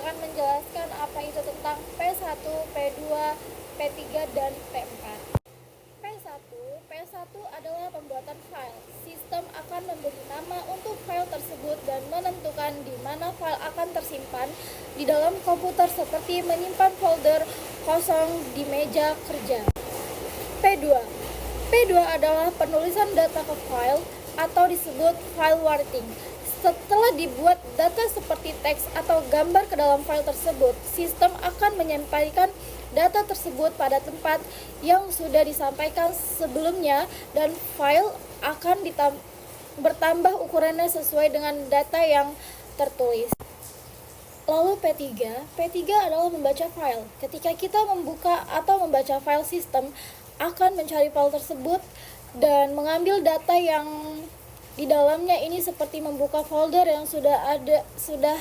akan menjelaskan apa itu tentang P1, P2, P3, dan P4. P1 adalah pembuatan file. Sistem akan memberi nama untuk file tersebut dan menentukan di mana file akan tersimpan di dalam komputer seperti menyimpan folder kosong di meja kerja. P2 adalah penulisan data ke file atau disebut file warping. Setelah dibuat data seperti teks atau gambar ke dalam file tersebut, sistem akan menyampaikan data tersebut pada tempat yang sudah disampaikan sebelumnya dan file akan bertambah ukurannya sesuai dengan data yang tertulis. Lalu P3 adalah membaca file. Ketika kita membuka atau membaca file, sistem akan mencari file tersebut dan mengambil data yang di dalamnya ini seperti membuka folder yang sudah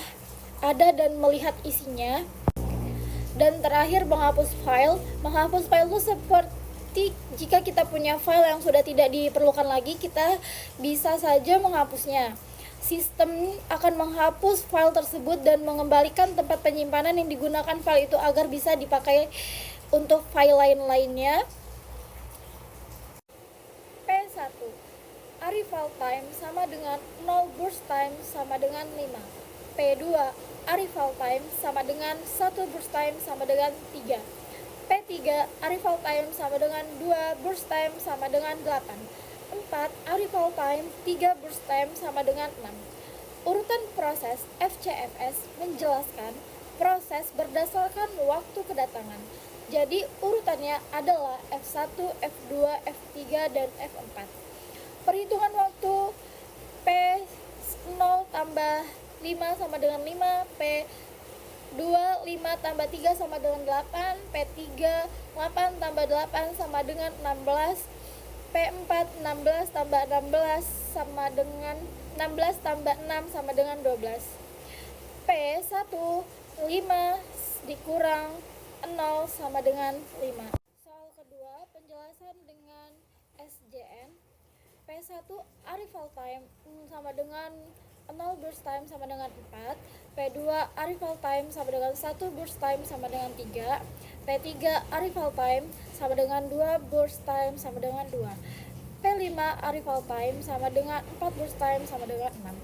ada dan melihat isinya. Dan terakhir menghapus file. Menghapus file itu seperti jika kita punya file yang sudah tidak diperlukan lagi, kita bisa saja menghapusnya. Sistem akan menghapus file tersebut dan mengembalikan tempat penyimpanan yang digunakan file itu agar bisa dipakai untuk file lain-lainnya. P1 arrival time sama dengan 0 burst time sama dengan 5. P2 arrival time sama dengan 1 burst time sama dengan 3. P3 arrival time sama dengan 2 burst time sama dengan 8. 4 arrival time 3 burst time sama dengan 6. Urutan proses FCFS menjelaskan proses berdasarkan waktu kedatangan. Jadi urutannya adalah F1, F2, F3, dan F4. Perhitungan waktu P0 tambah 5 sama dengan 5, P2 5 tambah 3 sama dengan 8, P3 8 tambah 8 sama dengan 16, P4 16 tambah 16 sama dengan 16 tambah 6 sama dengan 12. P1 5 dikurang 0 sama dengan 5. Soal kedua, penjelasan dengan SJN. P1 arrival time sama dengan 0 burst time sama dengan 4. P2 arrival time sama dengan 1 burst time sama dengan 3. P3 arrival time sama dengan 2 burst time sama dengan 2. P5 arrival time sama dengan 4 burst time sama dengan 6.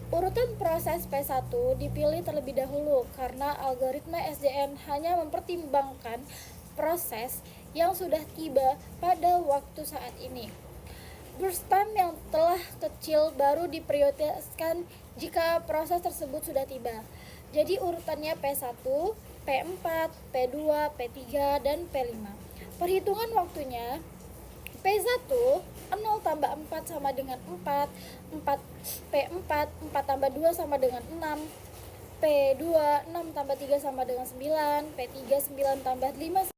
Urutan proses P1 dipilih terlebih dahulu karena algoritma SJN hanya mempertimbangkan proses yang sudah tiba pada waktu saat ini. Burst time yang telah kecil baru diprioritaskan jika proses tersebut sudah tiba. Jadi urutannya P1, P4, P2, P3, dan P5. Perhitungan waktunya P1 0 tambah 4 sama dengan 4, P4 4 tambah 2 sama dengan 6, P2 6 tambah 3 sama dengan 9, P3 9 tambah 5